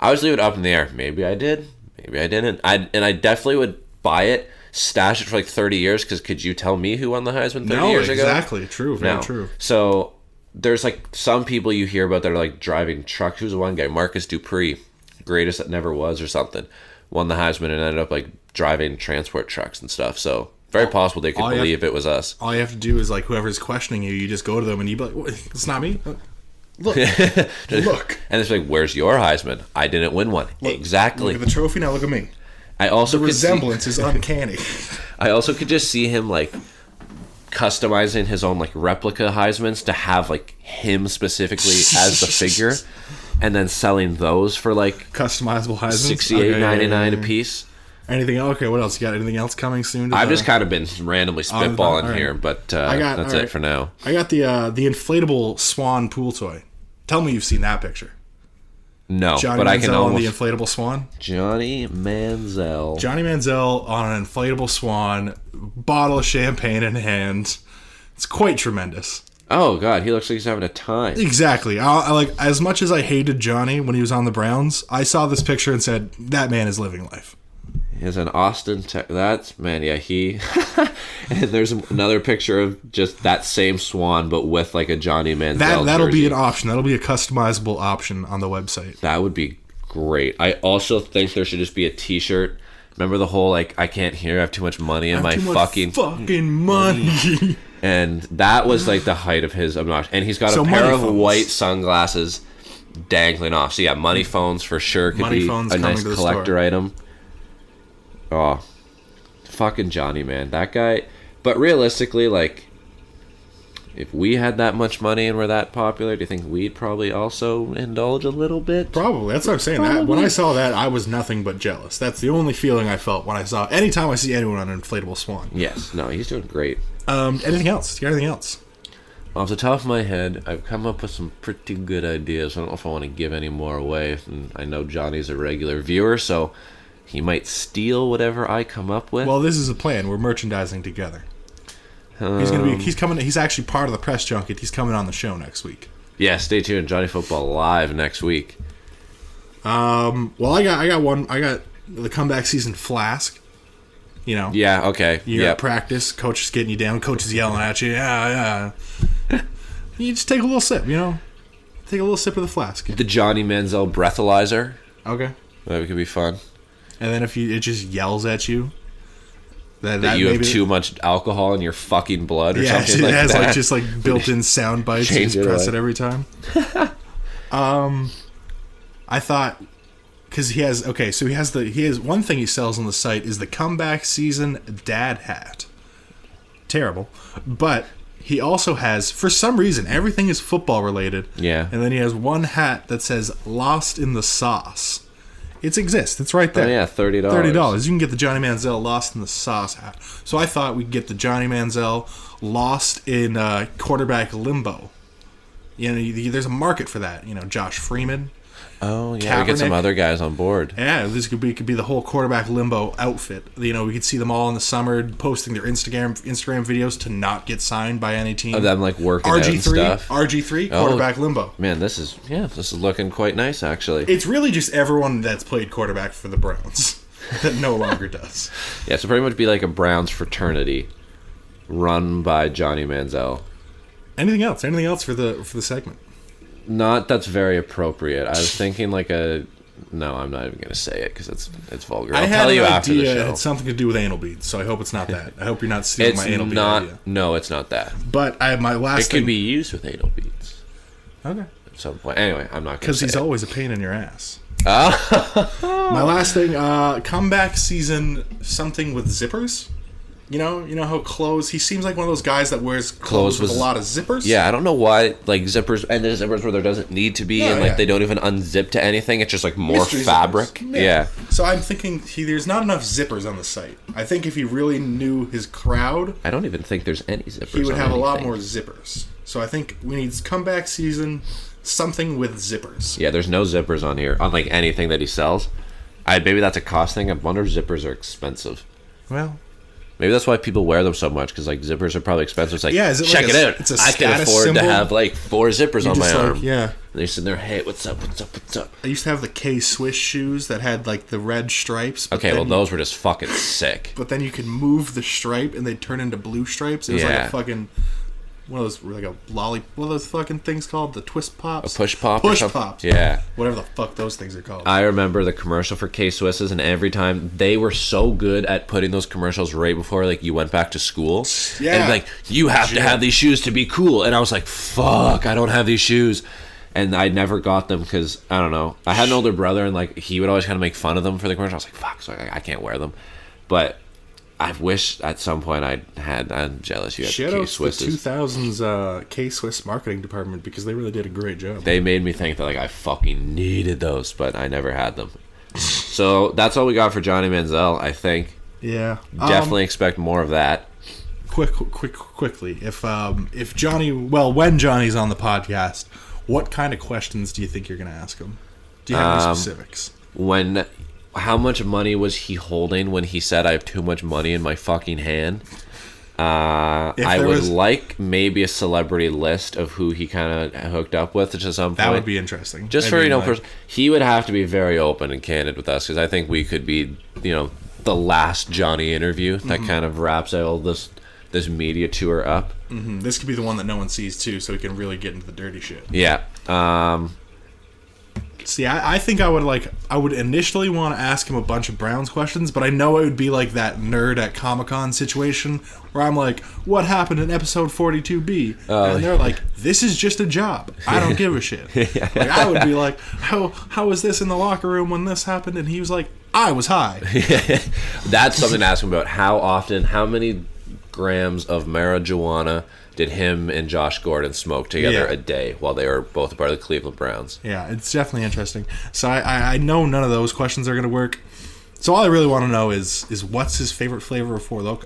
always leave it up in the air. Maybe I did, maybe I didn't. I definitely would buy it, stash it for like 30 years, because could you tell me who won the Heisman 30 years ago? Exactly. True. Very No. true. So there's like some people you hear about that are like driving trucks. Who's the one guy? Marcus Dupree, greatest that never was or something, won the Heisman and ended up like driving transport trucks and stuff. So very possible they could believe it was us. All you have to do is like whoever's questioning you, you just go to them and you be like, "What? It's not me. Look, look, And it's like, where's your Heisman? I didn't win one. Exactly. Look at the trophy. Now look at me. I also The could see- resemblance is uncanny. I also could just see him like customizing his own like replica Heismans to have like him specifically as the figure, and then selling those for like Customizable Heisman. $68.99 a piece. Anything else? Okay, what else? You got anything else coming soon? I've just kind of been randomly spitballing all right. here, but got- that's all it right. for now. I got the inflatable swan pool toy. Tell me you've seen that picture. No, Johnny but Manziel I can on almost the inflatable swan. Johnny Manziel. Johnny Manziel on an inflatable swan, bottle of champagne in hand. It's quite tremendous. Oh god, he looks like he's having a time. Exactly. I like, as much as I hated Johnny when he was on the Browns, I saw this picture and said, that man is living life. He has an Austin. That's man, yeah. He and there's another picture of just that same swan, but with like a Johnny Manziel. That'll jersey. be an option. That'll be a customizable option on the website. That would be great. I also think there should just be a T-shirt. Remember the whole like, I can't hear. I have too much money in my Too much fucking. money. And that was like the height of his obnoxious. And he's got So a pair money of phones. white sunglasses dangling off. So yeah, money phones for sure could Money be phones a coming nice to the collector store. item. Oh, fucking Johnny, man, that guy. But realistically, like, if we had that much money and were that popular, do you think we'd probably also indulge a little bit? Probably. That's what I'm saying. That when I saw that, I was nothing but jealous. That's the only feeling I felt when I saw. Anytime I see anyone on an inflatable swan. Yes. No, he's doing great. Anything else? You got anything else? Off the top of my head, I've come up with some pretty good ideas. I don't know if I want to give any more away. And I know Johnny's a regular viewer, so he might steal whatever I come up with. Well, this is a plan. We're merchandising together. He's gonna be. He's coming. He's actually part of the press junket. He's coming on the show next week. Yeah, stay tuned. Johnny Football Live next week. Well, I got one. I got the comeback season flask. You know. Yeah, okay. You're Yeah. at practice. Coach is getting you down. Coach is yelling at you. Yeah. You just take a little sip. You know. Take a little sip of the flask. The Johnny Manziel breathalyzer. Okay. That could be fun. And then if it just yells at you. That you have too much alcohol in your fucking blood or something like it has that. like just like built-in sound bites. You Change just it press away. it every time. I thought because he has one thing he sells on the site is the comeback season dad hat. Terrible, but he also has, for some reason, everything is football related. Yeah. And then he has one hat that says "Lost in the Sauce." It exists. It's right there. Oh, yeah, $30. $30. You can get the Johnny Manziel Lost in the Sauce hat. So I thought we'd get the Johnny Manziel Lost in quarterback limbo. You know, there's a market for that. You know, Josh Freeman. Oh, yeah, we get some other guys on board. Yeah, this could be the whole quarterback limbo outfit. You know, we could see them all in the summer posting their Instagram videos to not get signed by any team. Of them, like, working out and stuff. RG3, quarterback limbo. Man, this is looking quite nice, actually. It's really just everyone that's played quarterback for the Browns that no longer does. Yeah, so pretty much be like a Browns fraternity run by Johnny Manziel. Anything else? Anything else for the segment? Not that's very appropriate. I was thinking like a... No, I'm not even going to say it because it's vulgar. I'll tell you after the show. It's something to do with anal beads, so I hope it's not that. I hope you're not stealing my anal bead idea. No, it's not that. But my last thing... It can be used with anal beads. Okay. At some point. Anyway, I'm not going to say because he's always a pain in your ass. Oh. My last thing, comeback season, something with zippers. You know how clothes... He seems like one of those guys that wears clothes with a lot of zippers. Yeah, I don't know why, like, zippers... And there's zippers where there doesn't need to be, they don't even unzip to anything. It's just, like, more mystery fabric. Yeah. So I'm thinking there's not enough zippers on the site. I think if he really knew his crowd... I don't even think there's any zippers. He would have a lot more zippers. So I think we need comeback season, something with zippers. Yeah, there's no zippers on here, on, like, anything that he sells. Maybe that's a cost thing. I wonder if zippers are expensive. Well... Maybe that's why people wear them so much, because like zippers are probably expensive. It's like, yeah, check it out. I can afford to have like 4 zippers on my arm. Yeah. And they're sitting there, hey, what's up? I used to have the K-Swiss shoes that had like the red stripes. Okay, well those were just fucking sick. But then you could move the stripe and they'd turn into blue stripes. It was like a fucking... One of those, like a lolly... What are those fucking things called? The twist pops? A push pop? Push pops. Yeah. Whatever the fuck those things are called. I remember the commercial for K-Swisses, and every time they were so good at putting those commercials right before like you went back to school. Yeah. And like, you have to have these shoes to be cool. And I was like, fuck, I don't have these shoes. And I never got them because, I don't know. I had an older brother, and like he would always kind of make fun of them for the commercial. I was like, fuck, so I can't wear them. But... I wish at some point I'm jealous you had K-Swisses. Shout out to the 2000s K-Swiss marketing department because they really did a great job. They made me think that like I fucking needed those, but I never had them. So that's all we got for Johnny Manziel, I think. Yeah. Definitely expect more of that. Quickly. If Johnny... Well, when Johnny's on the podcast, what kind of questions do you think you're going to ask him? Do you have any specifics? How much money was he holding when he said I have too much money in my fucking hand? I would like maybe a celebrity list of who he kind of hooked up with at some point. That would be interesting. Just for, he would have to be very open and candid with us because I think we could be, the last Johnny interview that kind of wraps all this media tour up. Mm-hmm. This could be the one that no one sees too, so we can really get into the dirty shit. Yeah. See, I think I would initially want to ask him a bunch of Browns questions, but I know it would be like that nerd at Comic-Con situation where I'm like, what happened in episode 42B? And they're like, this is just a job. I don't give a shit. Like, I would be like, how was this in the locker room when this happened? And he was like, I was high. That's something to ask him about. How many grams of marijuana did him and Josh Gordon smoke together a day while they were both a part of the Cleveland Browns? Yeah, it's definitely interesting. So I know none of those questions are going to work. So all I really want to know is what's his favorite flavor of Four Loko?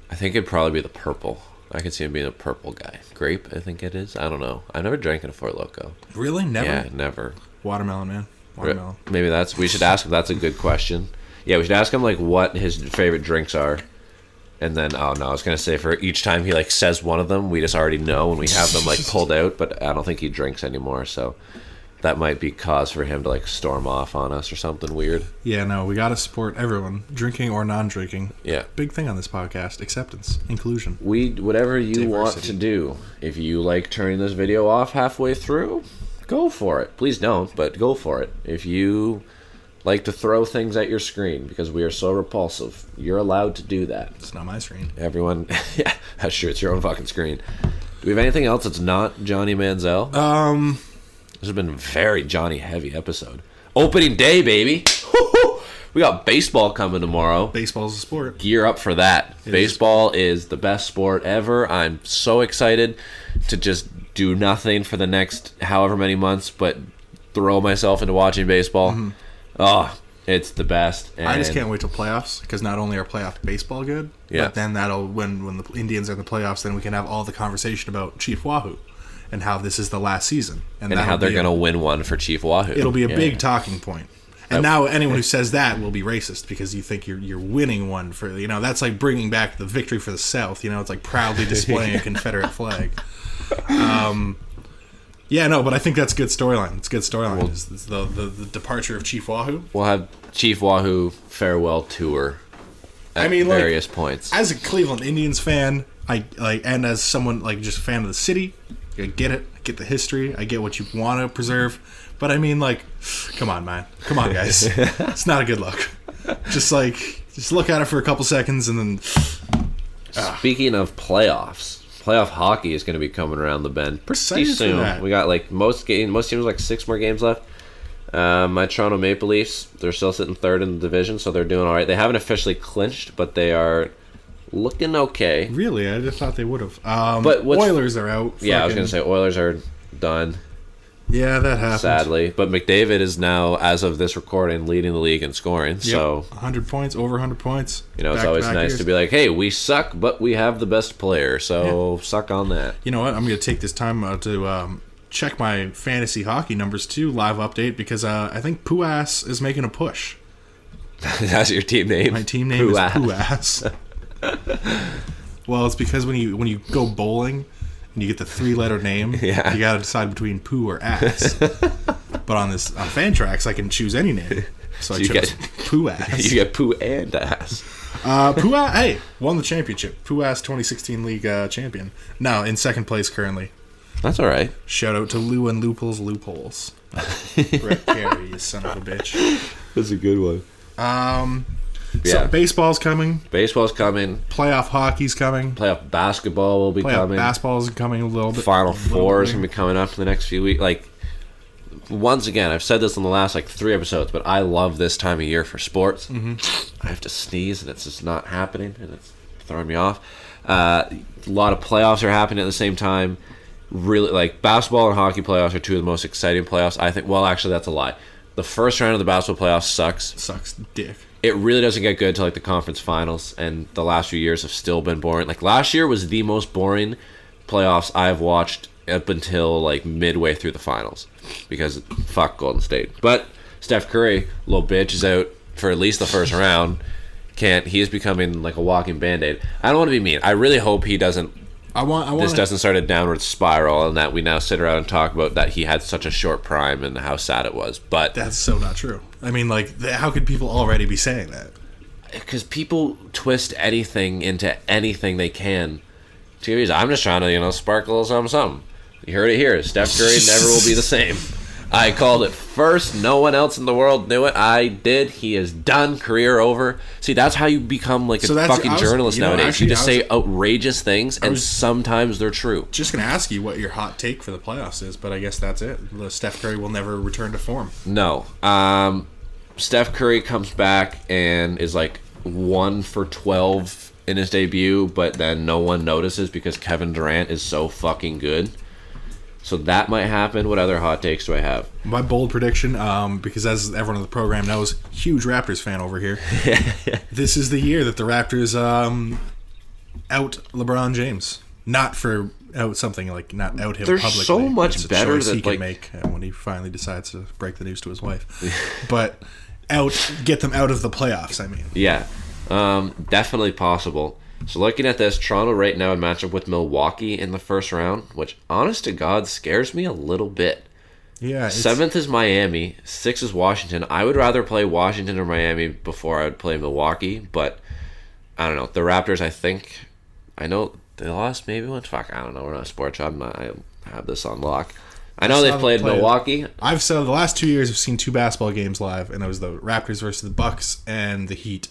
I think it'd probably be the purple. I could see him being a purple guy. Grape, I think it is. I don't know. I've never drank in a Four Loko. Really? Never? Yeah, never. Watermelon, man. Watermelon. Maybe we should ask him. That's a good question. Yeah, we should ask him like what his favorite drinks are. And then, I was going to say for each time he like says one of them, we just already know and we have them like pulled out, but I don't think he drinks anymore, so that might be cause for him to like storm off on us or something weird. Yeah, no, we got to support everyone, drinking or non-drinking. Yeah. Big thing on this podcast, acceptance, inclusion. Whatever you want to do. If you like turning this video off halfway through, go for it. Please don't, but go for it. If you like to throw things at your screen because we are so repulsive, you're allowed to do that. It's not my screen. Everyone, yeah, that's true. It's your own fucking screen. Do we have anything else that's not Johnny Manziel? This has been a very Johnny heavy episode. Opening day, baby. We got baseball coming tomorrow. Baseball's a sport. Gear up for that. Baseball is the best sport ever. I'm so excited to just do nothing for the next however many months, but throw myself into watching baseball. Oh, it's the best. And I just can't wait till playoffs, because not only are playoff baseball good, but then that'll when the Indians are in the playoffs, then we can have all the conversation about Chief Wahoo and how this is the last season, and how they're going to win one for Chief Wahoo. It'll be a big talking point. And now anyone who says that will be racist, because you think you're winning one for, that's like bringing back the victory for the South. It's like proudly displaying a Confederate flag. But I think that's good storyline. It's good storyline. Well, it's the departure of Chief Wahoo. We'll have Chief Wahoo farewell tour at various points. As a Cleveland Indians fan, and as someone just a fan of the city, I get it. I get the history. I get what you want to preserve. But come on, man. Come on, guys. It's not a good look. Just look at it for a couple seconds and then. Speaking of playoffs, playoff hockey is going to be coming around the bend pretty soon. We got most teams 6 more games left. My Toronto Maple Leafs, they're still sitting 3rd in the division, so they're doing all right. They haven't officially clinched, but they are looking okay. Really? I just thought they would have. But Oilers are out. Yeah, I was going to say Oilers are done. Yeah, that happened. Sadly. But McDavid is now, as of this recording, leading the league in scoring. Yep. So 100 points, over 100 points. It's always nice to be like, hey, we suck, but we have the best player. So suck on that. You know what? I'm going to take this time to check my fantasy hockey numbers too, live update, because I think Poo-Ass is making a push. That's your team name? My team name is Poo-Ass. Well, it's because when you go bowling and you get the 3-letter name, you got to decide between poo or ass. But on Fantrax, I can choose any name. So I chose Poo-Ass. You get poo and ass. Poo-Ass, hey, won the championship. Poo-Ass 2016 league champion. Now in second place currently. That's all right. Shout out to Lou and Loopholes. Brett Carey, you son of a bitch. That's a good one. So baseball's coming. Playoff hockey's coming. Playoff basketball will be coming. Basketball's coming a little bit. Final Four is going to be coming up in the next few weeks. Once again, I've said this in the last 3 episodes, but I love this time of year for sports. I have to sneeze, and it's just not happening, and it's throwing me off. A lot of playoffs are happening at the same time. Really, basketball and hockey playoffs are 2 of the most exciting playoffs, I think. Well, actually, that's a lie. The first round of the basketball playoffs sucks. Sucks dick. It really doesn't get good till the conference finals, and the last few years have still been boring. Last year was the most boring playoffs I've watched up until midway through the finals, because fuck Golden State. But Steph Curry, little bitch, is out for at least the first round. He is becoming a walking Band-Aid. I don't want to be mean. I really hope he doesn't. This doesn't start a downward spiral, and that we now sit around and talk about that he had such a short prime and how sad it was. But that's so not true. How could people already be saying that? Because people twist anything into anything they can. I'm just trying to, spark a little something. You heard it here. Steph Curry never will be the same. I called it first. No one else in the world knew it. I did. He is done. Career over. See, that's how you become a fucking journalist nowadays. You just say outrageous things, and sometimes they're true. Just going to ask you what your hot take for the playoffs is, but I guess that's it. Steph Curry will never return to form. No. Steph Curry comes back and is 1 for 12 in his debut, but then no one notices because Kevin Durant is so fucking good. So that might happen. What other hot takes do I have? My bold prediction, because as everyone on the program knows, huge Raptors fan over here. This is the year that the Raptors out LeBron James. Not for out something not out him They're publicly. So much better that he can make when he finally decides to break the news to his wife. But get them out of the playoffs. Yeah, definitely possible. So looking at this, Toronto right now would match up with Milwaukee in the first round, which, honest to God, scares me a little bit. Yeah. 7th is Miami, 6th is Washington. I would rather play Washington or Miami before I would play Milwaukee, but I don't know. The Raptors, I know they lost maybe once. Fuck, I don't know. We're not a sports job. I have this on lock. I know they played Milwaukee. I've said the last 2 years I've seen 2 basketball games live, and it was the Raptors versus the Bucks and the Heat.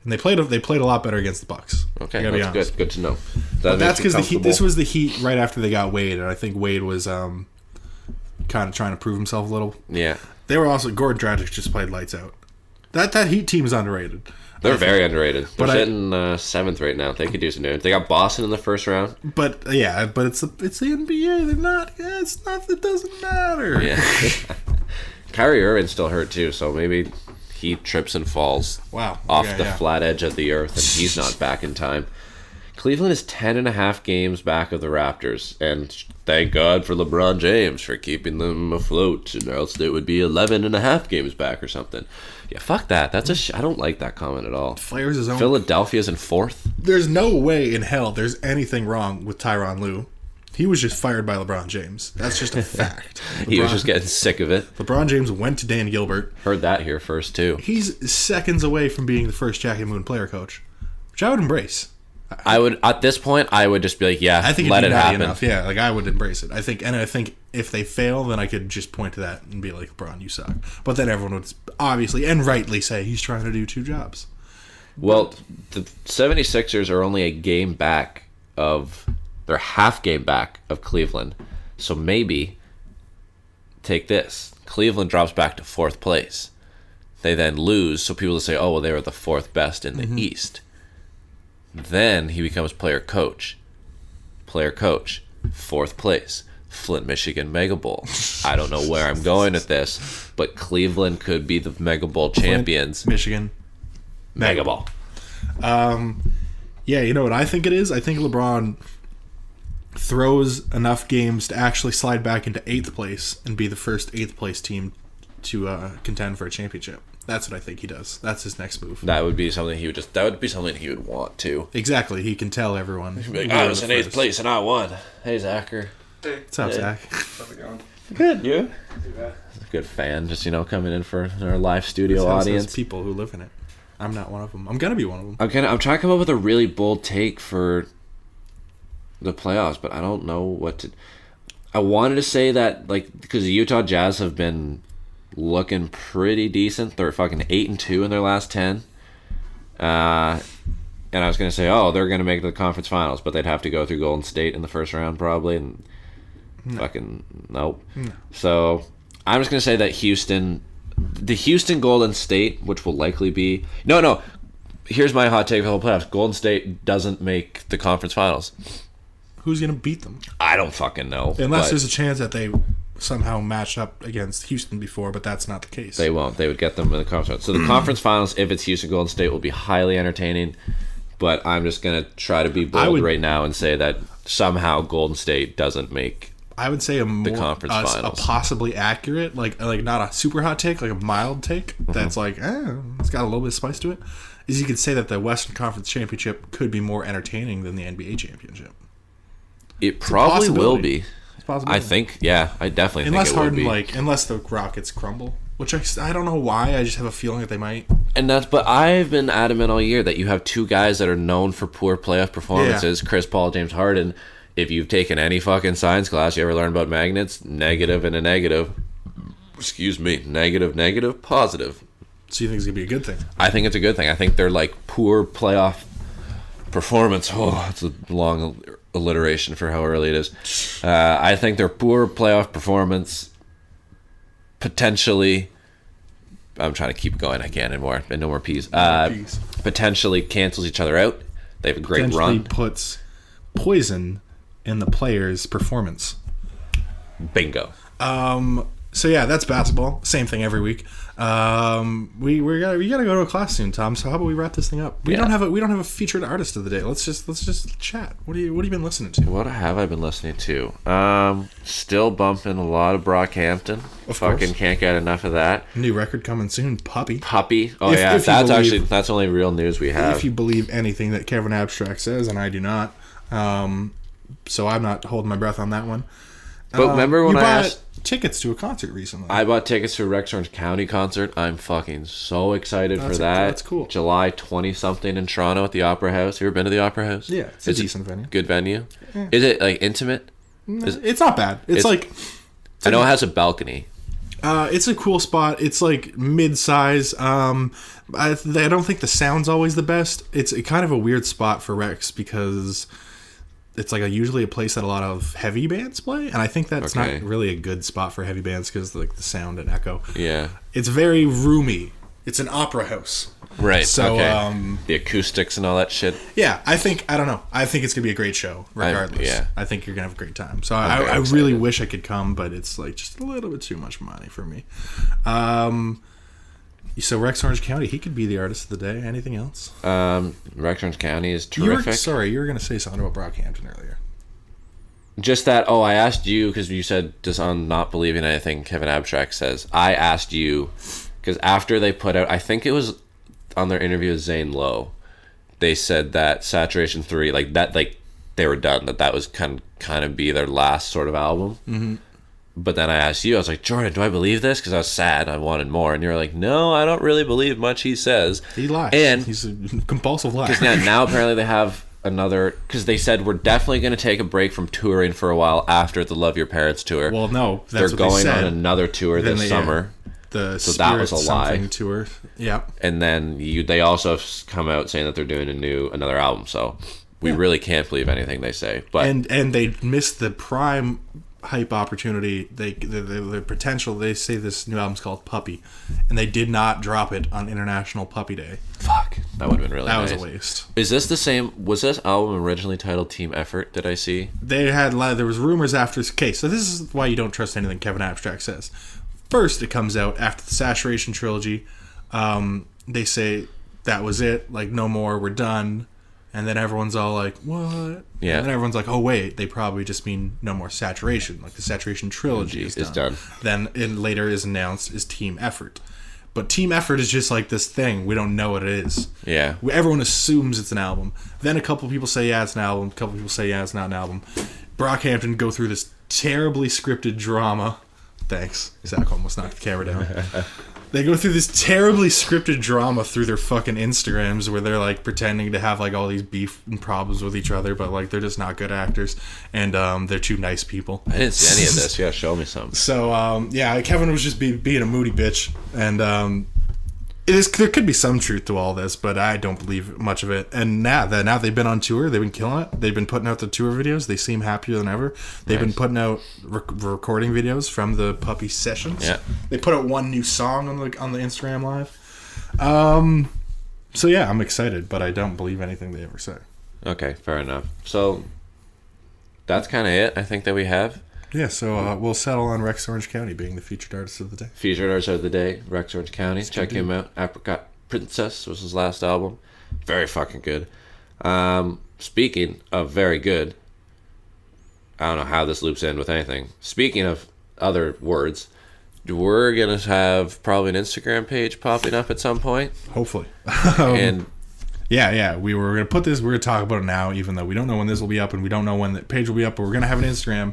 And they played a lot better against the Bucks. Okay, that's good. Good to know. But that's because this was the Heat right after they got Wade, and I think Wade was kind of trying to prove himself a little. Yeah. They were also Gordon Dragic just played lights out. That Heat team is underrated. They're very underrated. They're sitting 7th right now. They could do some damage. They got Boston in the first round. But it's the NBA. They're not. It's not. It doesn't matter. Yeah. Kyrie Irving's still hurt too, so maybe he trips and falls off the flat edge of the earth, and he's not back in time. Cleveland is 10.5 games back of the Raptors, and thank God for LeBron James for keeping them afloat, or else it would be 11.5 games back or something. Yeah, fuck that. That's I don't like that comment at all. Flares his own. Philadelphia's in 4th. There's no way in hell there's anything wrong with Tyronn Lue. He was just fired by LeBron James. That's just a fact. He was just getting sick of it. LeBron James went to Dan Gilbert. Heard that here first, too. He's seconds away from being the first Jackie Moon player coach, which I would embrace. I would, at this point, I would just be like, yeah, I think let it'd it be happen. enough. Yeah, like I would embrace it. I think if they fail, then I could just point to that and be like, LeBron, you suck. But then everyone would obviously and rightly say he's trying to do 2 jobs. Well, the 76ers are only a game back of, they're half game back of Cleveland. So maybe, take this, Cleveland drops back to 4th place. They then lose, so people will say, oh, well, they were the 4th best in the East. Then he becomes player coach. Player coach, 4th place. Flint, Michigan Mega Bowl. I don't know where I'm going with this, but Cleveland could be the Mega Bowl champions. Flint, Michigan Mega Bowl. Yeah, you know what I think it is? I think LeBron throws enough games to actually slide back into 8th place and be the first 8th place team to contend for a championship. That's what I think he does. That's his next move. That would be something he would just. That would be something he would want to. Exactly. He can tell everyone. Like, I was in 8th place and I won. Hey, Zacher. Hey, What's up, Zach? how's it going? Good, you? Good fan, just coming in for our live studio This house has audience. people who live in it. I'm not one of them. I'm gonna be one of them. I'm trying to come up with a really bold take for the playoffs, but I don't know what to. I wanted to say that because the Utah Jazz have been looking pretty decent. They're fucking 8-2 in their last 10. And I was gonna say, oh, they're gonna make the conference finals, but they'd have to go through Golden State in the first round probably, and fucking nope. No. So I'm just gonna say that the Houston Golden State, which will likely be no. Here's my hot take for the whole playoffs: Golden State doesn't make the conference finals. Who's gonna beat them? I don't fucking know. Unless there's a chance that they somehow matched up against Houston before, but that's not the case. They won't. They would get them in the conference. So the conference finals, if it's Houston Golden State, will be highly entertaining. But I'm just gonna try to be bold right now and say that somehow Golden State doesn't make. I would say the conference finals. A possibly accurate, like not a super hot take, like a mild take. That's like, it's got a little bit of spice to it. Is you could say that the Western Conference Championship could be more entertaining than the NBA Championship. It probably will be. I think, yeah, I definitely unless think it will be. Unless the Rockets crumble, which I don't know why. I just have a feeling that they might. But I've been adamant all year that you have 2 guys that are known for poor playoff performances: Chris Paul, James Harden. If you've taken any fucking science class, you ever learn about magnets? Negative and a negative. Excuse me, negative, positive. So you think it's gonna be a good thing? I think it's a good thing. I think they're like poor playoff performance. Oh, it's a long alliteration for how early it is. I think their poor playoff performance potentially. I'm trying to keep going. I can't anymore. And no more peas. Potentially cancels each other out. They have a great run. Puts poison in the player's performance. Bingo. So yeah, that's basketball. Same thing every week. We gotta go to a class soon, Tom. So how about we wrap this thing up? We don't have a featured artist of the day. Let's just chat. What have you been listening to? What have I been listening to? Still bumping a lot of Brockhampton. Of Fucking course. can't get enough of that. New record coming soon. Puppy. Oh yeah, that's only real news we have. If you believe anything that Kevin Abstract says, and I do not, so I'm not holding my breath on that one. But remember when you I bought asked? Tickets to a concert recently. I bought tickets to a Rex Orange County concert. I'm fucking so excited for that. That's cool. July 20-something in Toronto at the Opera House. You ever been to the Opera House? Yeah, it's a decent venue. Good venue. Yeah. Is it like intimate? It's not bad. I know it has a balcony. It's a cool spot. It's like mid-size. I don't think the sound's always the best. It's kind of a weird spot for Rex because it's like usually a place that a lot of heavy bands play, and I think that's not really a good spot for heavy bands because like the sound and echo. Yeah, it's very roomy. It's an opera house. Right. So, okay. The acoustics and all that shit. yeah, I don't know. I think it's going to be a great show, regardless. yeah. I think you're going to have a great time. So very I excited. really wish I could come, but it's like just a little bit too much money for me. So Rex Orange County, he could be the artist of the day. Anything else? Rex Orange County is terrific. You were going to say something about Brockhampton earlier. Just that, I asked you, because you said just on not believing anything Kevin Abstract says. I asked you, because after they put out, I think it was on their interview with Zane Lowe, they said that Saturation 3, like that, like they were done, that was kind of be their last sort of album. Mm-hmm. But then I asked you, I was like, Jordan, do I believe this? Because I was sad, I wanted more. And you were like, no, I don't really believe much he says. He lies. And he's a compulsive liar. Because now apparently they have another, because they said we're definitely going to take a break from touring for a while after the Love Your Parents tour. Well, no, they're going on another tour this summer. The so that was a lie. Tour. Yeah. And then they also have come out saying that they're doing another album. So we really can't believe anything they say. But and they missed the prime hype opportunity. The potential. They say this new album's called Puppy, and they did not drop it on International Puppy Day. Fuck, that would have been really nice. That was a waste. Is this the same? Was this album originally titled Team Effort? Did I see? There was rumors after. Okay, so this is why you don't trust anything Kevin Abstract says. First, it comes out after the Saturation trilogy. They say that was it. Like, no more. We're done. And then everyone's all like, what? Yeah. And then everyone's like, oh, wait, they probably just mean no more Saturation. Like, the Saturation trilogy is done. Then it later is announced as Team Effort. But Team Effort is just like this thing. We don't know what it is. Yeah. Everyone assumes it's an album. Then a couple people say, yeah, it's an album. A couple people say, yeah, it's not an album. Brockhampton go through this terribly scripted drama. Thanks. Zach almost knocked the camera down. They go through this terribly scripted drama through their fucking Instagrams where they're like pretending to have like all these beef and problems with each other, but like they're just not good actors, and they're two nice people. I didn't see any of this. Yeah, show me some. So yeah, Kevin was just being a moody bitch, and there could be some truth to all this, but I don't believe much of it. And now they've been on tour, they've been killing it. They've been putting out the tour videos. They seem happier than ever. They've been putting out recording videos from the Puppy sessions. Yeah, they put out one new song on the Instagram Live. So yeah, I'm excited, but I don't believe anything they ever say. Okay, fair enough. So that's kind of it. I think that we have. Yeah, so we'll settle on Rex Orange County being the featured artist of the day. Featured artist of the day, Rex Orange County. Check him out. Apricot Princess was his last album. Very fucking good. Speaking of very good, I don't know how this loops in with anything. Speaking of other words, we're going to have probably an Instagram page popping up at some point. Hopefully. And yeah, we were going to put this, we're going to talk about it now, even though we don't know when this will be up and we don't know when the page will be up, but we're going to have an Instagram.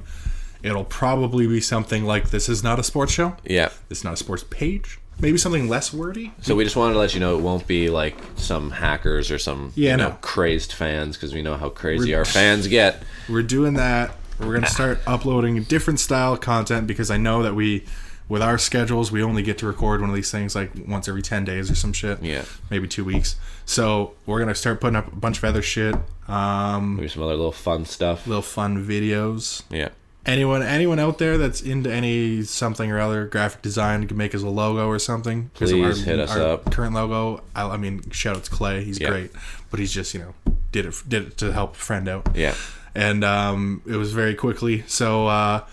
It'll probably be something like, this is not a sports show. Yeah. This is not a sports page. Maybe something less wordy. So we just wanted to let you know it won't be like some hackers or some crazed fans, because we know how crazy our fans get. We're doing that. We're going to start uploading different style content, because I know that with our schedules, we only get to record one of these things like once every 10 days or some shit. Yeah. Maybe 2 weeks. So we're going to start putting up a bunch of other shit. Maybe some other little fun stuff. Little fun videos. Yeah. Anyone out there that's into any something or other graphic design can make us a logo or something. Please hit us up. Current logo. I mean, shout out to Clay. He's great, but he's just did it to help a friend out. Yeah. And it was very quickly. So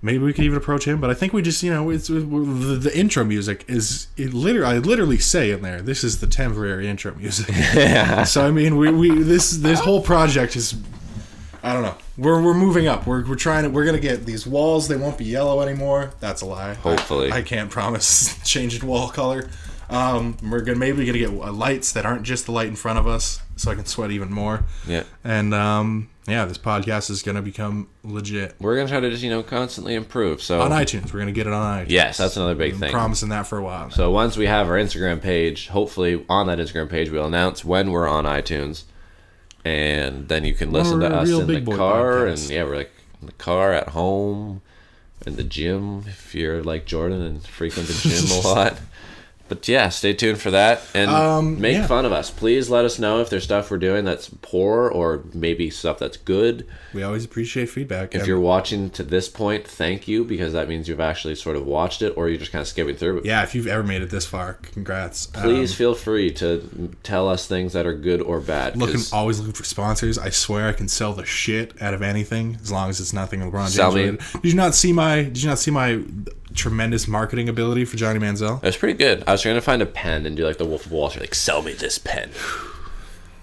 maybe we could even approach him. But I think we just it's the intro music is I literally say in there, this is the temporary intro music. Yeah. So I mean we this whole project is, I don't know. We're moving up. We're gonna get these walls. They won't be yellow anymore. That's a lie. Hopefully, I can't promise changing wall color. We're maybe gonna get lights that aren't just the light in front of us, so I can sweat even more. Yeah. And this podcast is gonna become legit. We're gonna try to just constantly improve. So on iTunes, we're gonna get it on iTunes. Yes, that's another big thing. Promising that for a while. So once we have our Instagram page, hopefully on that Instagram page we'll announce when we're on iTunes. And then you can listen to us in the car, and we're like in the car, at home, in the gym, if you're like Jordan and frequent the gym a lot. But yeah, stay tuned for that and make fun of us. Please let us know if there's stuff we're doing that's poor or maybe stuff that's good. We always appreciate feedback. If you're watching to this point, thank you, because that means you've actually sort of watched it, or you're just kind of skipping through it. Yeah, if you've ever made it this far, congrats. Please feel free to tell us things that are good or bad. Always looking for sponsors. I swear I can sell the shit out of anything as long as it's nothing LeBron James related. Did you not see my tremendous marketing ability for Johnny Manziel? It was pretty good. I was trying to find a pen and do like the Wolf of Wall Street, like, sell me this pen.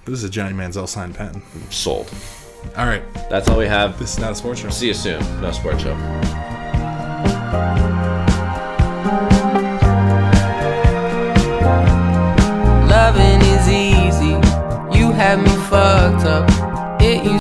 This is a Johnny Manziel signed pen. Sold. All right. That's all we have. This is not a sports show. See you soon. No sports show. Loving is easy. You had me fucked up. It used